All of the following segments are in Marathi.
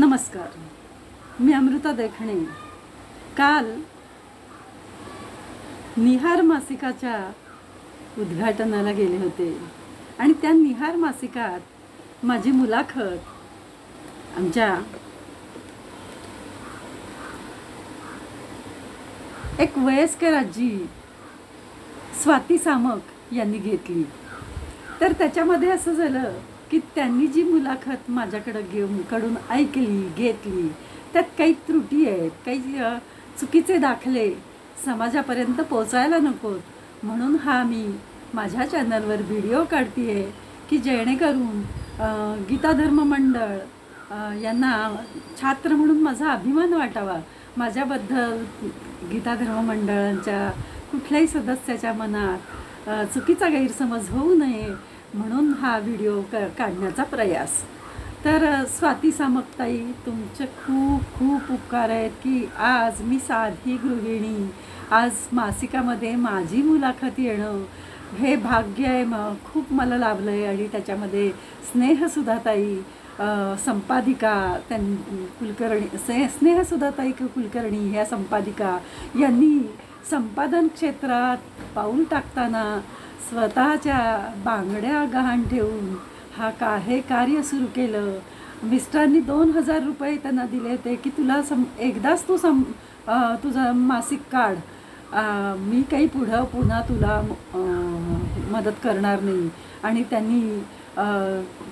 नमस्कार, मी अमृता देखणे। काल निहार मासिकाच्या उद्घाटनाला गेले होते आणि त्या निहार मासिकात माझी मुलाखत आमच्या एक वयस्कर आजी स्वाती सामक यांनी घेतली। तर त्याच्यामध्ये असं झालं की त्यांनी जी मुलाखत माझ्याकडे कडून ऐकली घेतली त्यात काही त्रुटी आहेत, काही चुकीचे दाखले समाजापर्यंत पोहोचायला नकोत, म्हणून हा मी माझ्या चॅनलवर व्हिडिओ काढतेय की जेणेकरून गीता धर्म मंडळ यांना छात्र म्हणून माझा अभिमान वाटावा। माझ्याबद्दल गीता धर्म मंडळांच्या कुठल्याही सदस्याच्या मनात चुकीचा गैरसमज होऊ नये म्हणून हा व्हिडिओ काढण्याचा प्रयास। तर स्वाती सामकताई, तुमचे खूप खूप उपकार आहेत की आज मी साधी गृहिणी, आज मासिकामध्ये माझी मुलाखत येणं हे भाग्य आहे, खूप मला लाभलं आहे। आणि त्याच्यामध्ये स्नेहसुधाताई संपादिका कुलकर्णी, स्नेहसुधाताई कुलकर्णी ह्या संपादिका यांनी संपादन क्षेत्रात पाऊल टाकताना स्वतःच्या बांगड्या गहाण ठेवून हे कार्य सुरू केलं। मिस्टरांनी 2000 रुपये त्यांना दिले होते की तुला एकदाच तू तुझं मासिक काढ, मी काही पुन्हा तुला मदत करणार नाही। आणि त्यांनी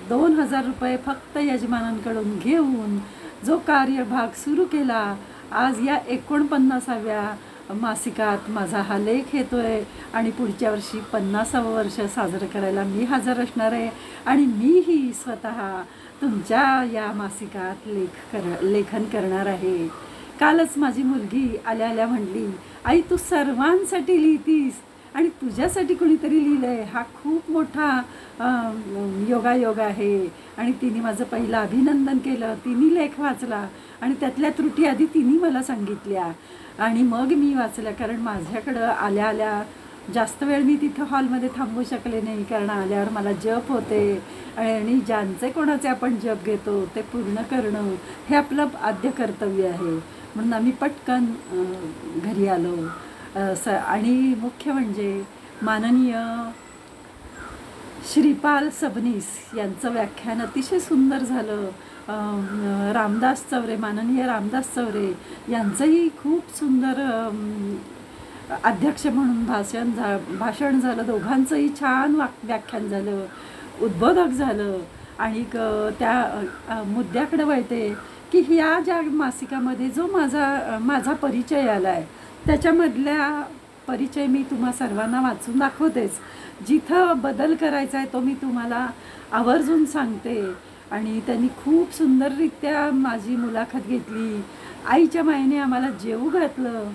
2000 रुपये फक्त यजमानांकडून घेऊन जो कार्यभाग सुरू केला, आज या 49व्या मासिकात माझा हा लेख येतोय आणि पुढच्या वर्षी 50वं वर्ष साजरं करायला मी हजर असणार आहे। आणि मीही स्वतः तुमच्या या मासिकात लेखन करणार आहे। कालच माझी मुलगी आल्या म्हटली, आई तू सर्वांसाठी लिहितीस आणि तुझ्यासाठी कुणीतरी लिहिलंय, हा खूप मोठा योगायोग आहे। आणि तिने माझं पहिलं अभिनंदन केलं, तिने लेख वाचला आणि त्यातल्या त्रुटी आधी तिने मला सांगितल्या आणि मग मी वाचल्या। कारण माझ्याकडं आल्या जास्त वेळ मी तिथं हॉलमध्ये थांबू शकले नाही, कारण आल्यावर मला जप होते आणि ज्यांचे कोणाचे आपण जप घेतो ते पूर्ण करणं हे आपलं आद्य कर्तव्य आहे। म्हणून आम्ही पटकन घरी आलो। आणि मुख्य म्हणजे माननीय श्रीपाल सबनीस यांचं व्याख्यान अतिशय सुंदर झालं। रामदास चौरे, माननीय रामदास चौरे यांचंही खूप सुंदर अध्यक्ष म्हणून भाषण झालं। दोघांचंही छान व्याख्यान झालं, उद्बोधक झालं। आणि त्या मुद्द्याकडे वळते की ह्या ज्या मासिकामध्ये जो माझा परिचय आला आहे त्याच्यामधल्या परिचय मी तुम्हा सर्वांना वाचून दाखवतेच। जिथं बदल करायचा आहे तो मी तुम्हाला आवर्जून सांगते। आणि त्यांनी खूप सुंदररित्या माझी मुलाखत घेतली, आईच्या मायेने आम्हाला जेवू घातलं।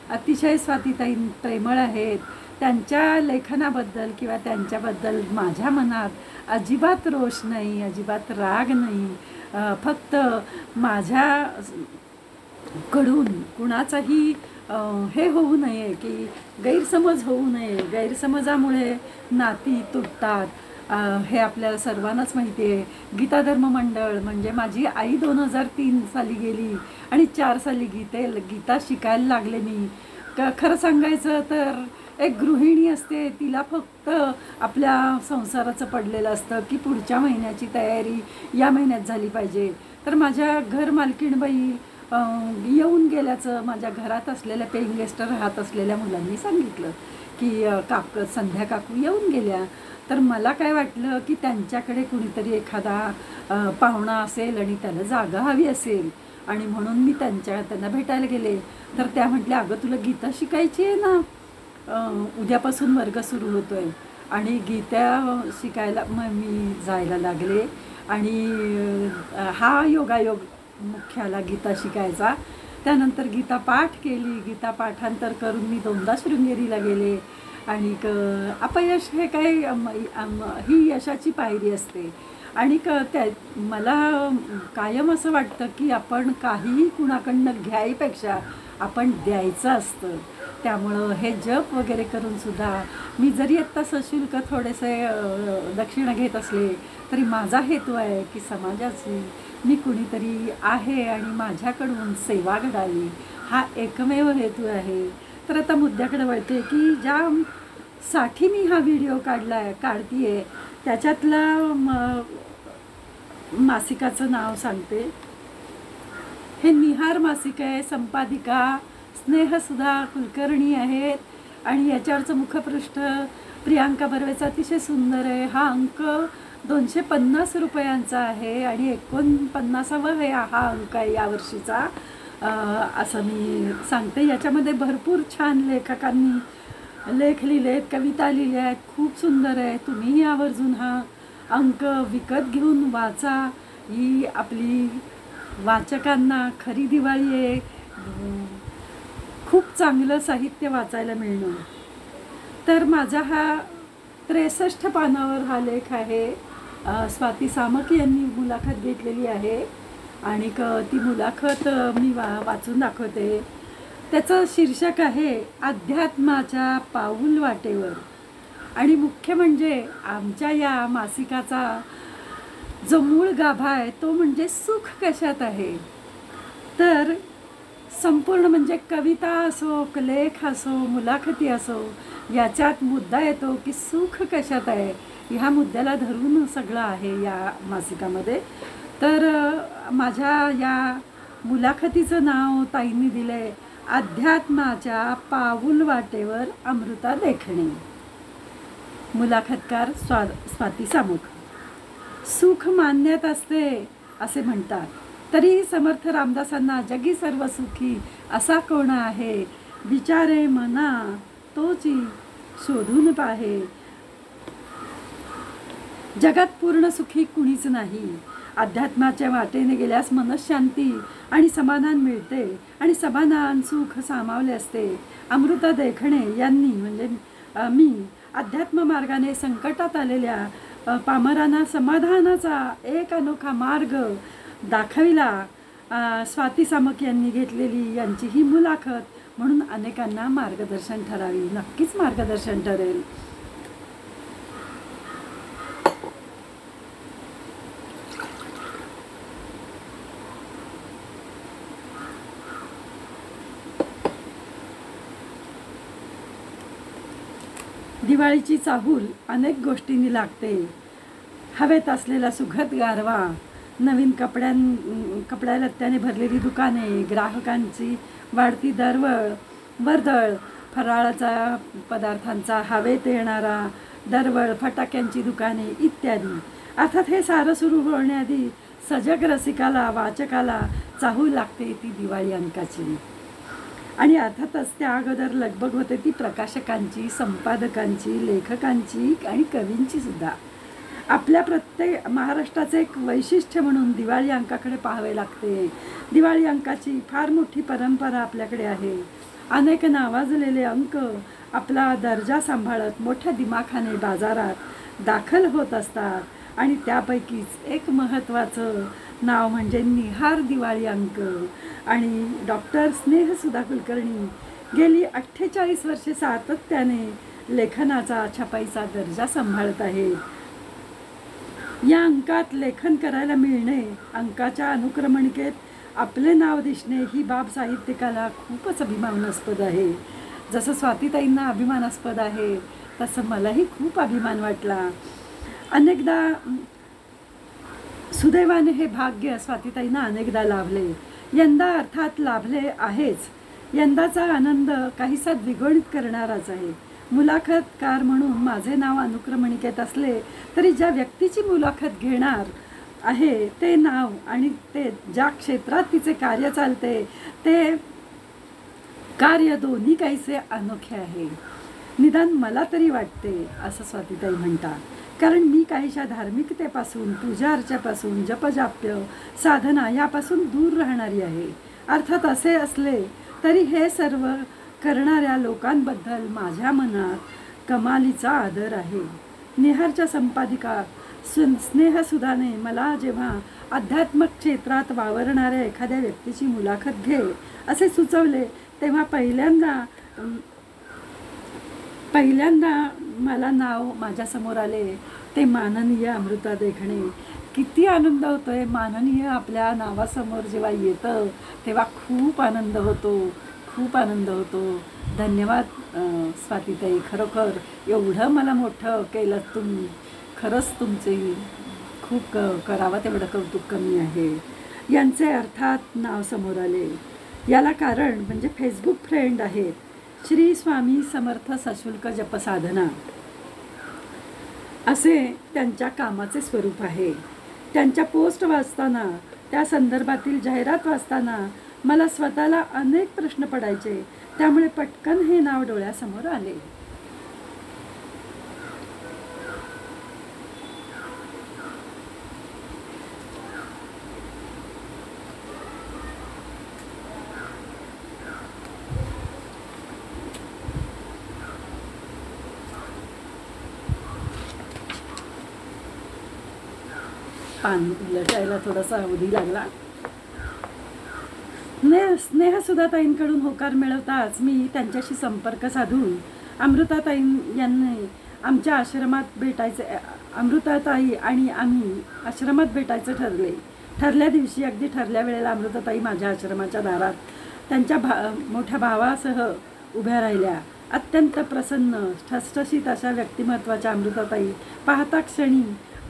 अतिशय स्वातीताई प्रेमळ आहेत, त्यांच्या लेखनाबद्दल किंवा त्यांच्याबद्दल माझ्या मनात अजिबात रोष नाही, अजिबात राग नाही। फक्त माझ्याकडून कुणाचाही हे होऊ नये की गैरसमज होऊ नये, गैरसमजामुळे नाती तुटतात हे आपल्याला सर्वांनाच माहिती आहे। गीता धर्म मंडळ म्हणजे माझी आई 2003 साली गेली आणि 4 साली गीता शिकायला लागले मी। खरं सांगायचं तर एक गृहिणी असते, तिला फक्त आपल्या संसाराचं पडलेलं असतं की पुढच्या महिन्याची तयारी या महिन्यात झाली पाहिजे। तर माझ्या घर मालकीणबाई येऊन गेल्याचं माझ्या घरात असलेल्या पेइंग गेस्ट राहत असलेल्या मुलांनी सांगितलं की संध्या काकू येऊन गेल्या। तर मला काय वाटलं की त्यांच्याकडे कुणीतरी एखादा पाहुणा असेल आणि त्याला जागा हवी असेल, आणि म्हणून मी त्यांना भेटायला गेले। तर त्या म्हटल्या, अगं तुला गीता शिकायची आहे ना, उद्यापासून वर्ग सुरू होतोय। आणि गीता शिकायला मग मी जायला लागले आणि हा योगायोग मुख्य आला गीता शिकायचा। त्यानंतर गीता पाठ केली, गीता पाठांतर करून मी 2दा शृंगेरीला गेले। आणि अपयश हे काही ही यशाची पायरी असते। आणि मला कायम असं वाटतं की आपण काहीही कुणाकडनं घ्यायपेक्षा आपण द्यायचं असतं। त्यामुळं हे जप वगैरे करून सुद्धा मी जरी आत्ता सशुल्क थोडेसे दक्षिणा घेत असले तरी माझा हेतू आहे की समाजाची मी कुणीतरी आहे आणि माझ्याकडून सेवा घडावी, हा एकमेव हेतू आहे. तर आता मुद्द्याकडे वळते की साठी मी हा व्हिडिओ काढतीये त्याच्यातला मासिकाचं नाव सांगते. हे निहार मासिक आहे. संपादिका स्नेहसुधा कुलकर्णी आहेत आणि याच्यावरचं मुखपृष्ठ प्रियांका बर्वेचा अतिशय सुंदर आहे. हा अंक 250 रुपयांचा आहे आणि 49वा हा अंक आहे यावर्षीचा, असं मी सांगते. याच्यामध्ये भरपूर छान लेखकांनी लेख लिहिलेत, कविता लिहिल्या आहेत, खूप सुंदर आहे. तुम्हीही आवर्जून हा अंक विकत घेऊन वाचा. ही आपली वाचकांना खरी दिवाळी आहे. खूप चांगलं साहित्य वाचायला मिळणं. तर माझा हा 63 पानावर हा लेख आहे. स्वाती सामक यांनी मुलाखत घेतलेली आहे आणि ती मुलाखत मी वाचून दाखवते. त्याचं शीर्षक आहे अध्यात्माच्या पाऊल वाटेवर. आणि मुख्य म्हणजे आमच्या या मासिकाचा जो मूळ गाभा आहे तो म्हणजे सुख कशात आहे. तर संपूर्ण म्हणजे कविता असो, लेख असो, मुलाखती असो, याच्यात मुद्दा येतो की सुख कशात आहे. ह्या मुद्द्याला धरून सगळं आहे या मासिकामध्ये. तर माझ्या या मुलाखतीचं नाव ताईंनी दिलं आहे अध्यात्माच्या पाऊल वाटेवर अमृता देखणे. मुलाखतकार स्वाती सामक. सुख मान्यत असते असे म्हणतात, तरीही समर्थ रामदासांना जगी सर्व सुखी असा कोण आहे. विचारे मना तोची शोधून पाहे. जगात पूर्ण सुखी कुणीच नाही. अध्यात्माच्या वाटेने गेल्यास मनशांती आणि समाधान मिळते आणि समाधान सुख सामावले असते. अमृता देखणे यांनी म्हणजे मी अध्यात्म मार्गाने संकटात आलेल्या पामरांना समाधानाचा एक अनोखा मार्ग दाखविला. स्वाती सामक यांनी घेतलेली यांची ही मुलाखत म्हणून अनेकांना मार्गदर्शन ठरावी. नक्कीच मार्गदर्शन ठरेल. दिवाळीची चाहूल अनेक गोष्टींनी लागते. हवेत असलेला सुखद गारवा, नवीन कपड्या लत्त्याने भरलेली दुकाने, ग्राहकांची वाढती वर्दळ, फराळाचा पदार्थांचा हवेत येणारा दरवळ, फटाक्यांची दुकाने इत्यादी. अर्थात हे सारं सुरू होण्याआधी सजग रसिकाला, वाचकाला चाहूल लागते ती दिवाळी अंकाची. आणि अर्थातच त्या अगोदर लगबग होते ती प्रकाशकांची, संपादकांची, लेखकांची आणि कवींची सुद्धा. आपल्या प्रत्येक महाराष्ट्राचे एक वैशिष्ट्य म्हणून दिवाळी अंकाकडे पाहावे लागते. दिवाळी अंकाची फार मोठी परंपरा आपल्याकडे आहे. अनेक नावाजलेले अंक आपला दर्जा सांभाळत मोठ्या दिमाखाने बाजारात दाखल होत असतात. आणि त्यापैकीच एक महत्त्वाचं नाव म्हणजे निहार दिवाळी अंक. आणि डॉक्टर स्नेहसुधा कुलकर्णी गेली 48 वर्षे सातत्याने लेखनाचा, छपाईचा दर्जा सांभाळत आहेत. या अंकात लेखन करायला मिळणे, अंकाच्या अनुक्रमणिकेत आपले नाव दिसणे ही बाब साहित्यिकाला खूपच अभिमानास्पद आहे. जसं स्वातीताईंना अभिमानास्पद आहे तसं मलाही खूप अभिमान वाटला. अनेकदा सुदैवाने हे भाग्य स्वातीताईंना अनेकदा लाभले. यंदा अर्थात लाभले आहेच. यंदाचा आनंद काहीसा द्विगुणित करणाराच आहे. मुलाखतकार म्हणून माझे नाव अनुक्रमणिकेत असले तरी ज्या व्यक्तीची मुलाखत घेणार आहे ते नाव आणि ते ज्या क्षेत्रात तिचे कार्य चालते ते कार्य दोन्ही काहीसे अनोखे आहे. निदान मला तरी वाटते असं स्वातीताई म्हणतात. कारण मी काहीशा धार्मिकतेपासून, पूजा अर्चेपासून, जपजाप्य, साधना यापासून दूर राहणारी आहे. अर्थात असे असले तरी हे सर्व करणाऱ्या लोकांबद्दल माझ्या मनात कमालीचा आदर आहे. निहारच्या संपादिका स्नेहसुधाने मला जेव्हा अध्यात्मक क्षेत्रात वावरणाऱ्या एखाद्या व्यक्तीची मुलाखत घे असे सुचवले तेव्हा पहिल्यांदा मला नाव माझ्यासमोर आले ते माननीय अमृता देखणे. किती आनंद होतोय. माननीय आपल्या नावासमोर जेव्हा येतं तेव्हा खूप आनंद होतो, खूप आनंद होतो. धन्यवाद स्वातीताई, खरोखर एवढं मला मोठं केलं तुम्ही. खरंच तुमचे खूप करावं तेवढं कौतुक कमी आहे. यांचे अर्थात नाव समोर आले याला कारण म्हणजे फेसबुक फ्रेंड आहेत. श्री स्वामी समर्थ सशुल्क जपसाधना असे त्यांच्या कामाचे स्वरूप आहे. त्यांच्या पोस्ट वाचताना, त्या संदर्भातील जाहिरात वाचताना मला स्वतःला अनेक प्रश्न पडायचे. त्यामुळे पटकन हे नाव डोळ्यासमोर आले. पान उलटायला थोडासा अवधी लागला. स्नेहसुधाताईंकडून होकार मिळवताच मी त्यांच्याशी संपर्क साधून अमृताताई यांनी आमच्या आश्रमात भेटायचे, अमृताताई आणि आम्ही आश्रमात भेटायचं ठरल्या दिवशी अगदी ठरल्या वेळेला अमृताताई माझ्या आश्रमाच्या दारात त्यांच्या मोठ्या भावासह उभ्या राहिल्या. अत्यंत प्रसन्न ठसठशीत अशा व्यक्तिमत्वाच्या अमृताताई पाहता क्षणी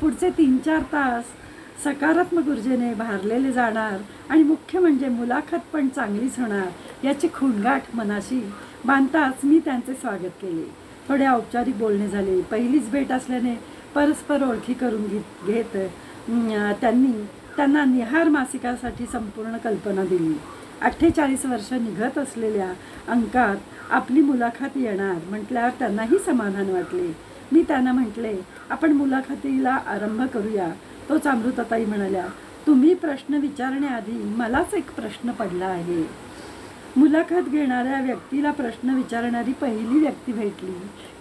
पुढचे 3-4 तास सकारात्मक ऊर्जेने भारलेले जाणार आणि मुख्य म्हणजे मुलाखत पण चांगलीच होणार याची खूणगाठ मनाशी बांधताच मी त्यांचे स्वागत केले. थोडे औपचारिक बोलणे झाले. पहिलीच भेट असल्याने परस्पर ओळखी करून घेत त्यांना निहार मासिकासाठी संपूर्ण कल्पना दिली. 48 वर्ष निघत असलेल्या अंकात आपली मुलाखत येणार म्हटल्यावर त्यांनाही समाधान वाटले. मी त्यांना म्हटले, आपण मुलाखतीला आरंभ करूया. तोच अमृताताई म्हणाल्या, तुम्ही प्रश्न विचारण्याआधी मलाच एक प्रश्न पडला आहे. मुलाखत घेणाऱ्या व्यक्तीला प्रश्न विचारणारी पहिली व्यक्ती भेटली.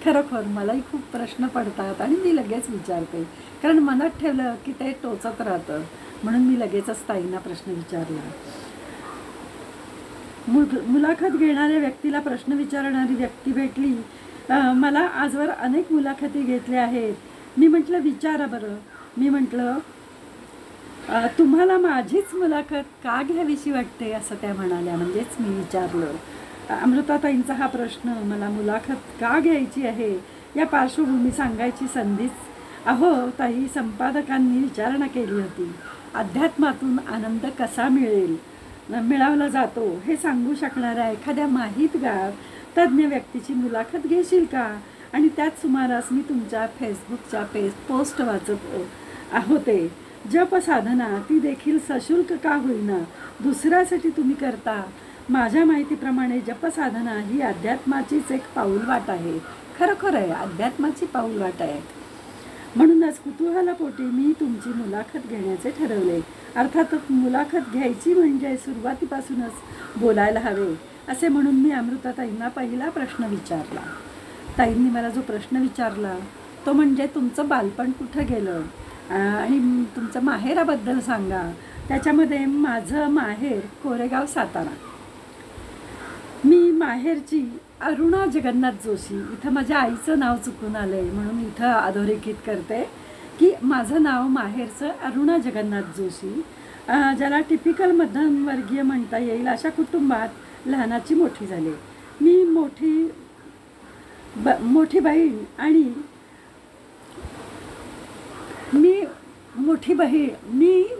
खरोखर मलाही खूप प्रश्न पडतात आणि मी लगेच विचारते, कारण मनात ठेवलं की ते टोचत राहतं. म्हणून मी लगेचच ताईंना प्रश्न विचारला. मुलाखत घेणाऱ्या व्यक्तीला प्रश्न विचारणारी व्यक्ती भेटली. मला आजवर अनेक मुलाखती घेतल्या आहेत. मी म्हटलं, विचारा बरं. मी म्हटलं, तुम्हाला माझीच मुलाखत का घ्यावीशी वाटते असं त्या म्हणाल्या. म्हणजेच मी विचारलं. अमृताताईंचा हा प्रश्न, मला मुलाखत का घ्यायची आहे या पार्श्वभूमी सांगायची संधीच. अहो ताई, संपादकांनी विचारणा केली होती, अध्यात्मातून आनंद कसा मिळवला जातो हे सांगू शकणाऱ्या एखाद्या माहितगार तज्ज्ञ व्यक्तीची मुलाखत घेशील का? आणि त्याच सुमारास मी तुमच्या फेसबुकच्या पोस्ट वाचत होते. जपसाधना ती देखील सशुल्क का होईना दुसऱ्यासाठी तुम्ही करता. माझ्या माहितीप्रमाणे जपसाधना ही अध्यात्माचीच एक पाऊलवाट आहे. खरोखर आहे, अध्यात्माची पाऊलवाट आहे. म्हणूनच कुतूहलापोटी मी तुमची मुलाखत घेण्याचे ठरवले. अर्थातच मुलाखत घ्यायची म्हणजे सुरुवातीपासूनच बोलायला हवे असे म्हणून मी अमृताताईंना पहिला प्रश्न विचारला. ताईंनी मला जो प्रश्न विचारला तो म्हणजे तुमचं बालपण कुठं गेलं आणि तुमचं माहेराबद्दल सांगा. त्याच्यामध्ये माझं माहेर कोरेगाव, सातारा. मी माहेरची अरुणा जगन्नाथ जोशी. इथं माझ्या आईचं नाव चुकून आलं आहे म्हणून इथं अधोरेखित करते की माझं नाव माहेरचं अरुणा जगन्नाथ जोशी, ज्याला टिपिकल मध्यमवर्गीय म्हणता येईल अशा कुटुंबात लहानाची मोठी झाले. मी मोठी बहीण आणि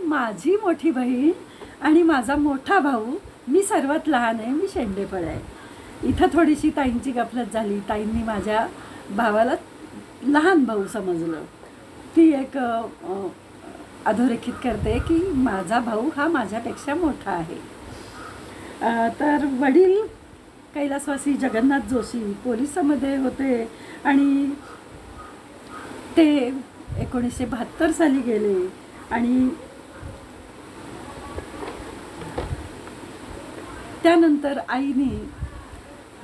माझी मोठी बहीण आणि माझा मोठा भाऊ. मी सर्वात लहान आहे. मी शेंडेफळ आहे. इथं थोडीशी ताईंची गफलत झाली. ताईंनी माझ्या भावाला लहान भाऊ समजलं. ती एक अधोरेखित करते की माझा भाऊ हा माझ्यापेक्षा मोठा आहे. तर वडील कैलासवासी जगन्नाथ जोशी पोलिसामध्ये होते आणि ते 1972 साली गेले आणि त्यानंतर आईने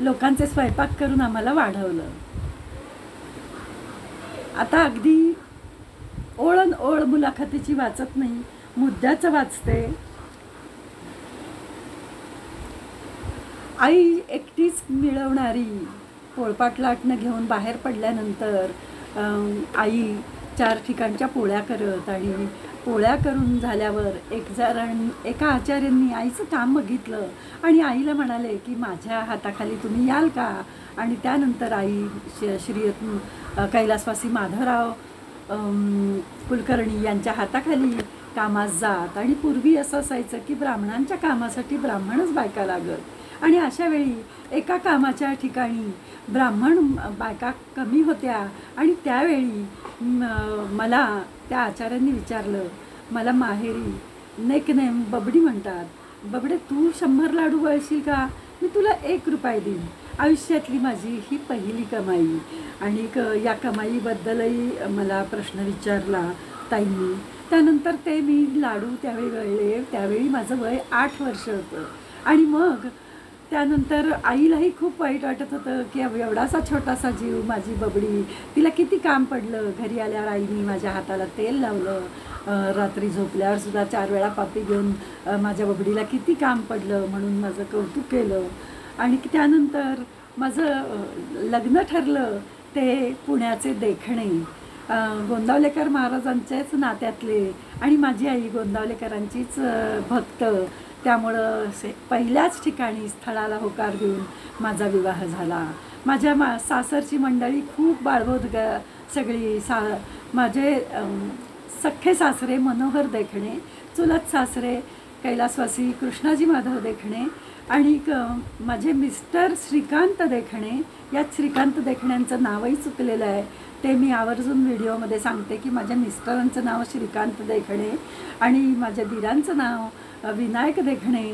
लोकांचे स्वयंपाक करून आम्हाला वाढवलं. आता अगदी ओळ मुलाखतीची वाचत नाही, मुद्द्याचं वाचते. आई एकटीच मिळवणारी पोळपाट लाटणं घेऊन बाहेर पडल्यानंतर आई 4 ठिकाणच्या पोळ्या करत आणि पोळ्या करून झाल्यावर एका आचार्यांनी आईचं काम बघितलं आणि आईला म्हणाले की माझ्या हाताखाली तुम्ही याल का. आणि त्यानंतर आई श्री कैलासवासी माधवराव कुलकर्णी यांच्या हाताखाली कामास जात. आणि पूर्वी असं असायचं की ब्राह्मणांच्या कामासाठी ब्राह्मणच बायका लागत. आणि अशा वेळी एका कामाच्या ठिकाणी ब्राह्मण बायका कमी होत्या. आणि त्यावेळी मला त्या आचार्यांनी विचारलं, मला माहेरी नेकनेम बबडी म्हणतात, बबडे तू 100 लाडू वळशील का, मी तुला 1 रुपया देईन. आयुष्यातली माझी ही पहिली कमाई. आणि या कमाईबद्दलही मला प्रश्न विचारला ताईंनी. त्यानंतर ते मी लाडू त्यावेळी वळले. त्यावेळी माझं वय 8 वर्ष होतं. आणि मग त्यानंतर आईलाही खूप वाईट वाटत होतं की एवढासा छोटासा जीव माझी बबडी, तिला किती काम पडलं. घरी आल्यावर आईनी माझ्या हाताला तेल लावलं. रात्री झोपल्यावर सुद्धा 4 वेळा पापी घेऊन माझ्या बबडीला किती काम पडलं म्हणून माझं कौतुक केलं. आणि त्यानंतर माझं लग्न ठरलं ते पुण्याचे देखणे, गोंदावलेकर महाराजांच्याच नात्यातले. आणि माझी आई गोंदावलेकरांचीच भक्त. त्यामुळं पहिल्याच ठिकाणी स्थळाला होकार देऊन माझा विवाह झाला. माझ्या सासरची मंडळी खूप बाळबोध सगळी. माझे सख्खे सासरे मनोहर देखणे, चुलत सासरे कैलासवासी कृष्णाजी माधव देखणे आणि माझे मिस्टर श्रीकांत देखणे. यात श्रीकांत देखण्यांचं नावही चुकलेलं आहे, ते मी आवर्जून व्हिडिओमध्ये सांगते की माझ्या मिस्टरांचं नाव श्रीकांत देखणे आणि माझ्या दिरांचं नाव विनायक देखणे.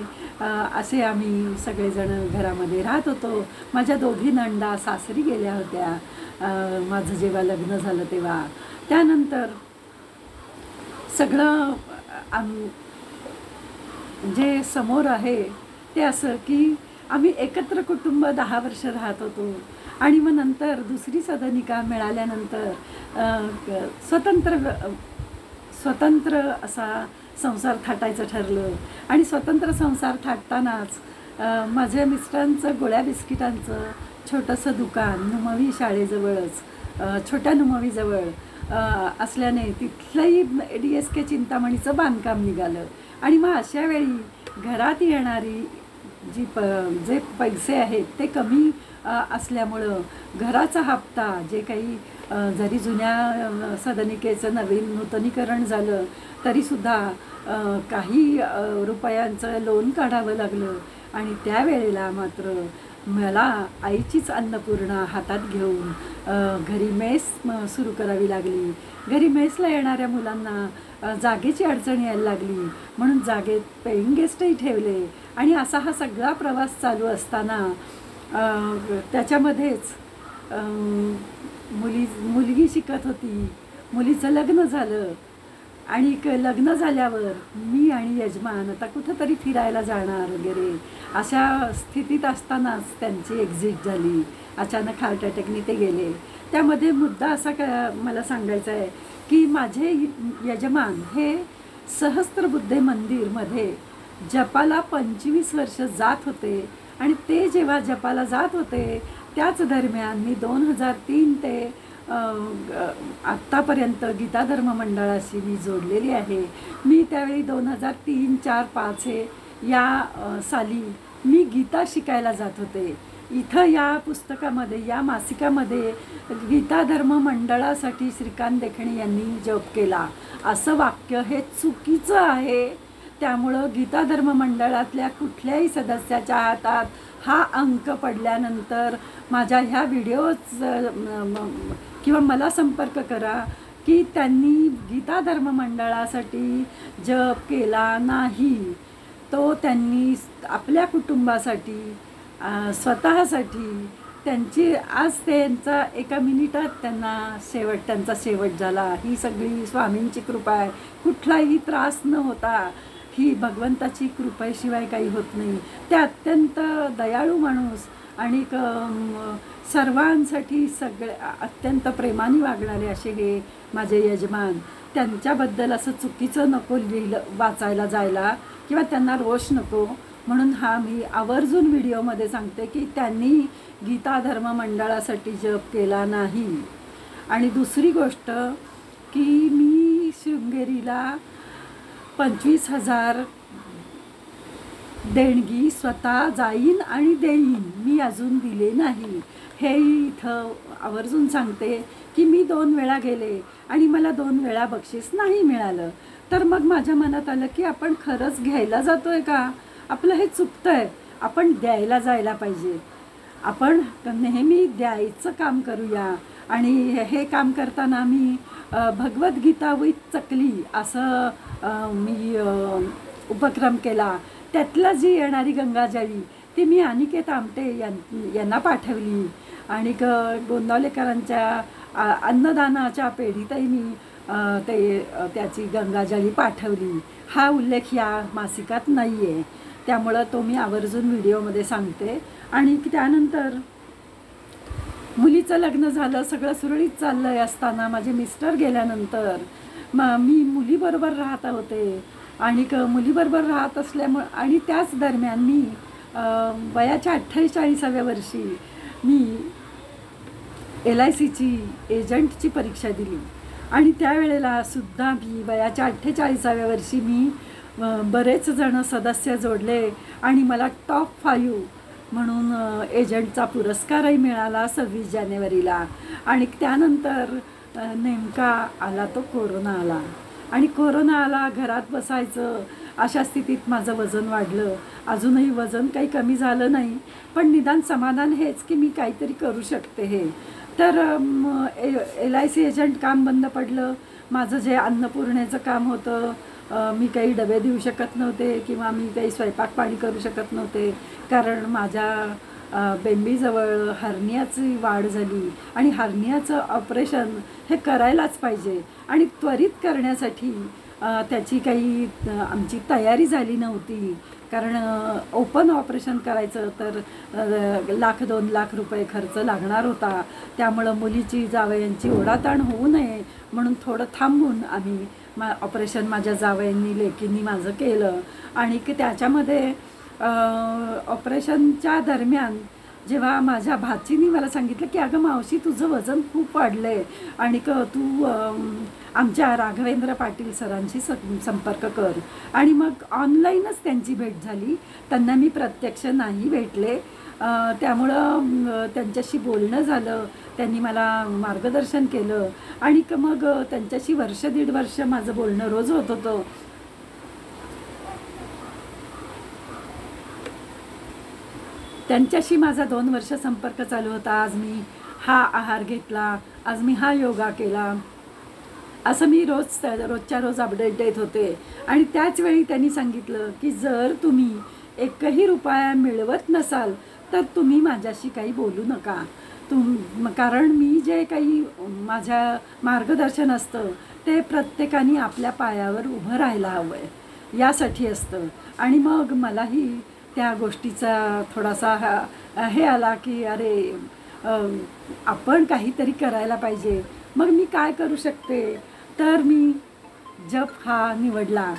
असे आम्ही सगळेजण घरामध्ये राहत होतो. माझ्या दोघी नंदा सासरी गेल्या होत्या माझं जेव्हा लग्न झालं तेव्हा. त्यानंतर सगळं जे समोर आहे ते असं की आम्ही एकत्र कुटुंब 10 वर्ष राहत होतो. आणि मग नंतर दुसरी सदनिका मिळाल्यानंतर स्वतंत्र असा संसार थाटायचं ठरलं. आणि स्वतंत्र संसार थाटतानाच माझ्या मिस्टरांचं गोळ्या बिस्किटांचं छोटंसं दुकान नुमवी शाळेजवळच, छोट्या नुमवीजवळ असल्याने तिथलंही DSK चिंतामणीचं बांधकाम निघालं. आणि मग अशा वेळी घरात येणारी जे पैसे आहेत ते कमी असल्यामुळं घराचा हप्ता जे काही जरी जुन्या सदनिकेचं नवीन नूतनीकरण झालं तरीसुद्धा काही रुपयांचं लोन काढावं लागलं. आणि त्यावेळेला मात्र मला आईचीच अन्नपूर्णा हातात घेऊन घरी मेस सुरू करावी लागली. घरी मेसला येणाऱ्या मुलांना जागेची अडचण यायला लागली म्हणून जागेत पेईंग गेस्टही ठेवले. आणि असा हा सगळा प्रवास चालू असताना त्याच्यामध्येच मुलगी शिकत होती, मुलीचं लग्न झालं. आणि लग्न झाल्यावर मी आणि यजमान आता कुठंतरी फिरायला जाणार वगैरे अशा स्थितीत असतानाच त्यांची एक्झिट झाली. अचानक हार्ट अटॅकने ते गेले. त्यामध्ये मुद्दा असा मला सांगायचा आहे की माझे यजमान हे सहस्त्रबुद्धे मंदिरमध्ये जपाला 25 वर्ष जात होते. आणि ते जेव्हा जपाला जात होते त्याच दरम्यान मी 2003 ते आत्तापर्यंत गीता धर्म मंडळाशी मी जोडलेली आहे. मी त्यावेळी 2003, 4, 5 या साली मी गीता शिकायला जात होते. इथं या पुस्तकामध्ये या मासिकामध्ये गीता धर्म मंडळासाठी श्रीकांत देखणे यांनी जप केला असं वाक्य हे चुकीचं आहे. त्यामुळं गीता धर्म मंडळातल्या कुठल्याही सदस्याच्या हातात हा अंक पडल्यानंतर माझ्या ह्या व्हिडिओज किंवा मला संपर्क करा की त्यांनी गीता धर्म मंडळासाठी जप केला नाही. तो त्यांनी आपल्या कुटुंबासाठी स्वतःसाठी त्यांची आज त्यांचा एका मिनिटात त्यांचा शेवट झाला. ही सगळी स्वामींची कृपा आहे. कुठलाही त्रास न होता ही भगवंताची कृपेशिवाय काही होत नाही. ते अत्यंत दयाळू माणूस आणि सर्वांसाठी अत्यंत प्रेमाने वागणारे असे हे माझे यजमान. त्यांच्याबद्दल असं चुकीचं नको वाचायला जायला किंवा त्यांना रोष नको म्हणून हा मी आवर्जून व्हिडिओमध्ये सांगते की त्यांनी गीता धर्म मंडळासाठी जप केला नाही. आणि दुसरी गोष्ट की मी शृंगेरीला 25,000 देणगी स्वतः जाईन आणि देईन, मी अजून दिले नाही. हे इथं आवर्जून सांगते की मी 2 वेळा गेले आणि मला 2 वेळा बक्षीस नाही मिळालं. तर मग माझ्या मनात आलं की आपण खरंच घ्यायला जातोय का? आपलं हे चुकतंय. आपण द्यायला जायला पाहिजे. आपण नेहमी द्यायचं काम करूया. आणि हे काम करताना मी भगवद्गीता विथ चकली असं मी उपक्रम केला. त्यातला जी येणारी गंगाजळी ती मी अनिकेत आमटे यांना पाठवली. आणि गोंदावलेकरांच्या अन्नदानाच्या पेढीतही मी त्याची गंगाजळी पाठवली. हा उल्लेख या मासिकात नाही आहे, त्यामुळं तो मी आवर्जून व्हिडिओमध्ये सांगते. आणि त्यानंतर मुलीचं लग्न झालं, सगळं सुरळीत चाललं आहे असताना माझे मिस्टर गेल्यानंतर मी मुलीबरोबर राहत होते. आणि मुलीबरोबर राहत असल्यामुळं आणि त्याच दरम्यान मी वयाच्या 48व्या वर्षी मी LICची एजंटची परीक्षा दिली. आणि त्यावेळेला सुद्धा मी वयाच्या 48व्या वर्षी मी बरेच जण सदस्य जोडले आणि मला टॉप 5 म्हणून एजंटचा पुरस्कारही मिळाला 26 जानेवारीला. आणि त्यानंतर नेमका आला तो कोरोना आला. आणि कोरोना आला, घरात बसायचं, अशा स्थितीत माझं वजन वाढलं. अजूनही वजन काही कमी झालं नाही, पण निदान समाधान हेच की मी काहीतरी करू शकते हे. तर LIC एजंट काम बंद पडलं. माझं जे अन्नपूर्णेचं काम होतं, मी काही डबे देऊ शकत नव्हते किंवा मी काही स्वयंपाक पाणी करू शकत नव्हते, कारण माझ्या बेंबीजवळ हर्नियाची वाढ झाली. आणि हर्नियाचं ऑपरेशन हे करायलाच पाहिजे. आणि त्वरित करण्यासाठी त्याची काही आमची तयारी झाली नव्हती, कारण ओपन ऑपरेशन करायचं तर 1,00,000-2 लाख रुपये खर्च लागणार होता. त्यामुळं मुलीची जावयांची ओढाताण होऊ नये म्हणून थोडं थांबून आम्ही ऑपरेशन माझ्या जावयांनी लेकींनी माझं केलं. आणि त्याच्यामध्ये ऑपरेशनच्या दरम्यान जेव्हा माझ्या भाचीनी मला सांगितलं की अगं मावशी, तुझं वजन खूप वाढलं आहे आणि तू आमच्या राघवेंद्र पाटील सरांशी संपर्क कर. आणि मग ऑनलाईनच त्यांची भेट झाली. त्यांना मी प्रत्यक्ष नाही भेटले, त्यामुळं त्यांच्याशी बोलणं झालं. त्यांनी मला मार्गदर्शन केलं. आणि मग त्यांच्याशी 1-1.5 वर्ष माझं बोलणं रोज होत होतं. त्यांच्याशी माझा 2 वर्ष संपर्क चालू होता. आज मी हा आहार घेतला, आज मी हा योगा केला, असं मी रोजच्या रोज अपडेट देत होते. आणि त्याच वेळी त्यांनी सांगितलं की जर तुम्ही 1ही रुपया मिळवत नसाल तर तुम्ही माझ्याशी काही बोलू नका. कारण मी जे काही माझ्या मार्गदर्शन असतं ते प्रत्येकाने आपल्या पायावर उभं राहायला हवं आहे, यासाठी असतं. आणि मग मलाही त्या गोष्टीचा थोडासा हे आला की अरे, आपण काहीतरी करायला पाहिजे. मग मी काय करू शकते, तर मी जप हा निवडला.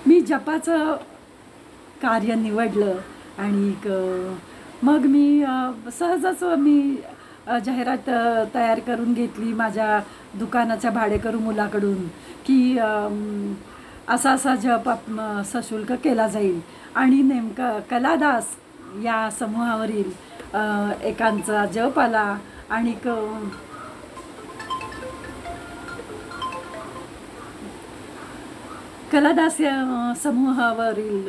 मी जपाचं कार्य निवडलं. आणि मग मी सहजच जाहिरात तयार करून घेतली माझ्या दुकानाच्या भाडेकरू मुलाकडून की असा जप सशुल्क केला जाईल. आणि नेमकं कलादास या समूहावरील एकांचा जप आला. आणि कलादास या समूहावरील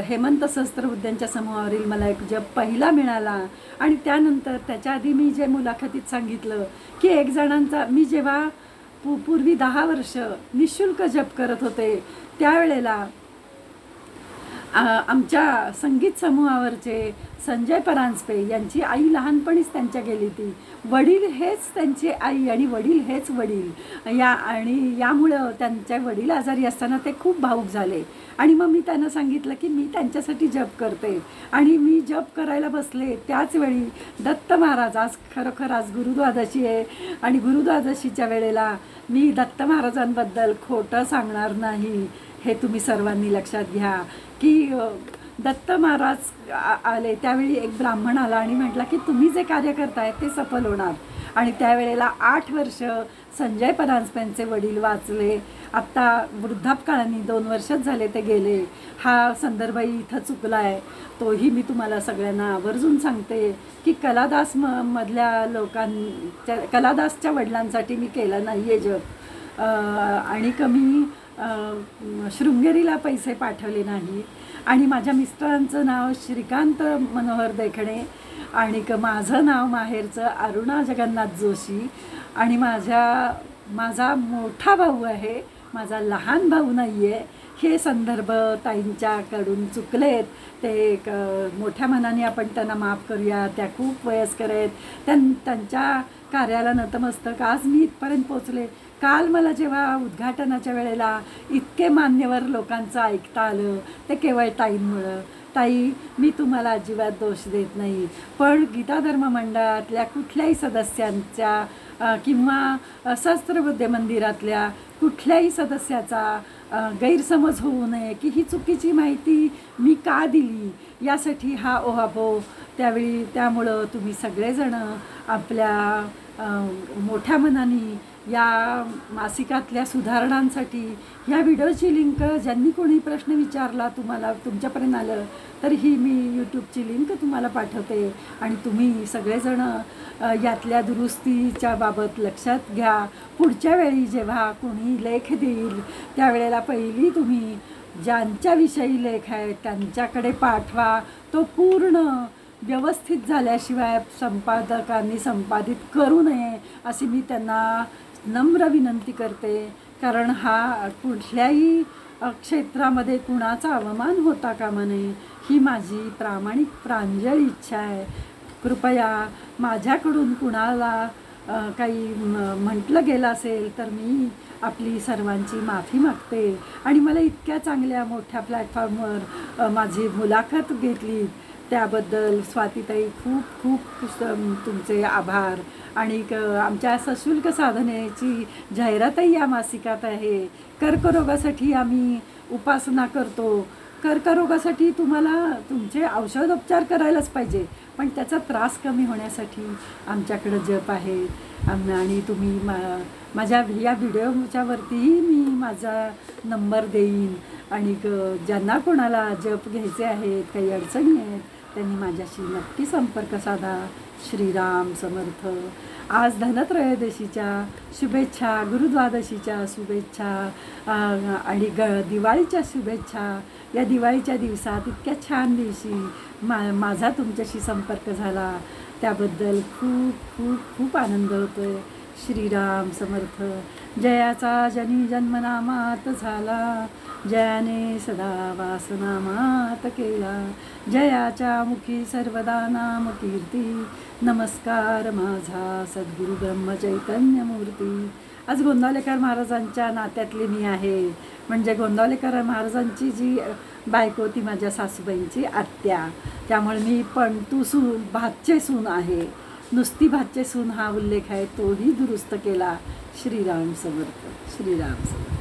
हेमंत सहस्त्रबुद्ध्यांच्या समूहावरील मला एक जप पहिला मिळाला. आणि त्यानंतर त्याच्या आधी मी जे मुलाखतीत सांगितलं की एक जणांचा मी जेव्हा पूर्वी 10 वर्ष निःशुल्क जप करत होते, त्यावेळेला आमच्या संगीत समूहावरचे संजय परांजपे यांची आई लहानपणीच त्यांच्या गेली ती. वडील हेच त्यांचे आई आणि वडील हेच वडील आणि यामुळं त्यांच्या वडील आजारी असताना ते खूप भावूक झाले. आणि मग मी त्यांना सांगितलं की मी त्यांच्यासाठी जप करते. आणि मी जप करायला बसले त्याच वेळी दत्त महाराज, आज खरोखर आज गुरुद्वादशी आहे आणि गुरुद्वादशीच्या वेळेला मी दत्त महाराजांबद्दल खोटं सांगणार नाही, हे तुम्ही सर्वांनी लक्षात घ्या की दत्त महाराज आले त्यावेळी एक ब्राह्मण आला आणि म्हटला की तुम्ही जे कार्य करताय ते सफल होणार. आणि त्यावेळेला 8 वर्ष संजय परांजपेंचे वडील वाचले. आत्ता वृद्धापकाळाने 2 वर्षच झाले ते गेले. हा संदर्भही इथं चुकला आहे, तोही मी तुम्हाला सगळ्यांना आवर्जून सांगते की कलादास मधल्या लोकांच्या, कलादासच्या वडिलांसाठी मी केलं नाही आहे जप. आणि कमी शृंगेरीला पैसे पाठवले नाहीत. आणि माझ्या मिस्टरांचं नाव श्रीकांत मनोहर देखणे आणि माझं नाव माहेरचं अरुणा जगन्नाथ जोशी. आणि माझा मोठा भाऊ आहे, माझा लहान भाऊ नाही आहे. हे संदर्भ ताईंच्याकडून चुकलेत. ते मोठ्या मनाने आपण त्यांना माफ करूया. त्या खूप वयस्कर आहेत. त्यांच्या कार्याला नतमस्तक. आज मी इथपर्यंत पोचले. काल मला जेव्हा उद्घाटनाच्या वेळेला इतके मान्यवर लोकांचं ऐकता आलं ते केवळ ताईंमुळं. ताई, मी तुम्हाला अजिबात दोष देत नाही, पण गीता धर्म मंडळातल्या कुठल्याही सदस्यांच्या किंवा सहस्त्रबुद्धे मंदिरातल्या कुठल्याही सदस्याचा गैरसमज होऊ नये की ही चुकीची माहिती मी का दिली, यासाठी हा ओहापोह त्यामुळं तुम्ही सगळेजण आपल्या मोठ्या मनाने या मासिकातल्या सुधारणांसाठी ह्या व्हिडिओची लिंक, ज्यांनी कोणी प्रश्न विचारला तुम्हाला तुमच्यापर्यंत आलं तर ही मी यूट्यूबची लिंक तुम्हाला पाठवते. आणि तुम्ही सगळेजण यातल्या दुरुस्तीच्या बाबत लक्षात घ्या. पुढच्या वेळी जेव्हा कोणी लेख देईल त्यावेळेला पहिली तुम्ही ज्यांच्याविषयी लेख आहे त्यांच्याकडे पाठवा. तो पूर्ण व्यवस्थित झाल्याशिवाय संपादकांनी संपादित करू नये अशी मी त्यांना नम्र विनंती करते. कारण हा कुठल्याही क्षेत्रामध्ये कुणाचा अवमान होता कामा नये ही माझी प्रामाणिक प्रांजळ इच्छा आहे. कृपया माझ्याकडून कुणाला काही म्हटलं गेलं असेल तर मी आपली सर्वांची माफी मागते. आणि मला इतक्या चांगल्या मोठ्या प्लॅटफॉर्मवर माझी मुलाखत घेतली त्याबद्दल स्वातीताई खूप खूप तुमचे आभार. आणि आमच्या सशुल्क साधनेची जाहिरातही या मासिकात आहे. कर्करोगासाठी आम्ही उपासना करतो. कर्करोगासाठी तुम्हाला तुमचे औषधोपचार करायलाच पाहिजे, पण त्याचा त्रास कमी होण्यासाठी आमच्याकडं जप आहे. आणि तुम्ही माझ्या या व्हिडिओच्या वरतीही मी माझा नंबर देईन. आणि ज्यांना कोणाला जप घ्यायचे आहेत, काही अडचणी आहेत, त्यांनी माझ्याशी नक्की संपर्क साधा. श्रीराम समर्थ. आज धनत्रयोदशीच्या शुभेच्छा, गुरुद्वादशीच्या शुभेच्छा आणि दिवाळीच्या शुभेच्छा. या दिवाळीच्या दिवसात इतक्या छान दिवशी माझा तुमच्याशी संपर्क झाला त्याबद्दल खूप खूप खूप आनंद होतो आहे. श्रीराम समर्थ. जयाचा जनी जन्मनामात झाला, जयाने सदा वासनामात केला, जयाच्या मुखी सर्वदा नाम कीर्ती. नमस्कार माझा सद्गुरु ब्रह्मचैतन्य मूर्ती. आज गोंदावलेकर महाराजांच्या नात्यातली मी आहे. म्हणजे गोंदावलेकर महाराजांची जी बायको ती माझ्या सासूबाईंची आत्या. त्यामुळे मी पण तू भाचे सून आहे. नुसती भाचे सून हा उल्लेख आहे तोही दुरुस्त केला. श्रीराम समर्थ. श्रीराम समर्थ.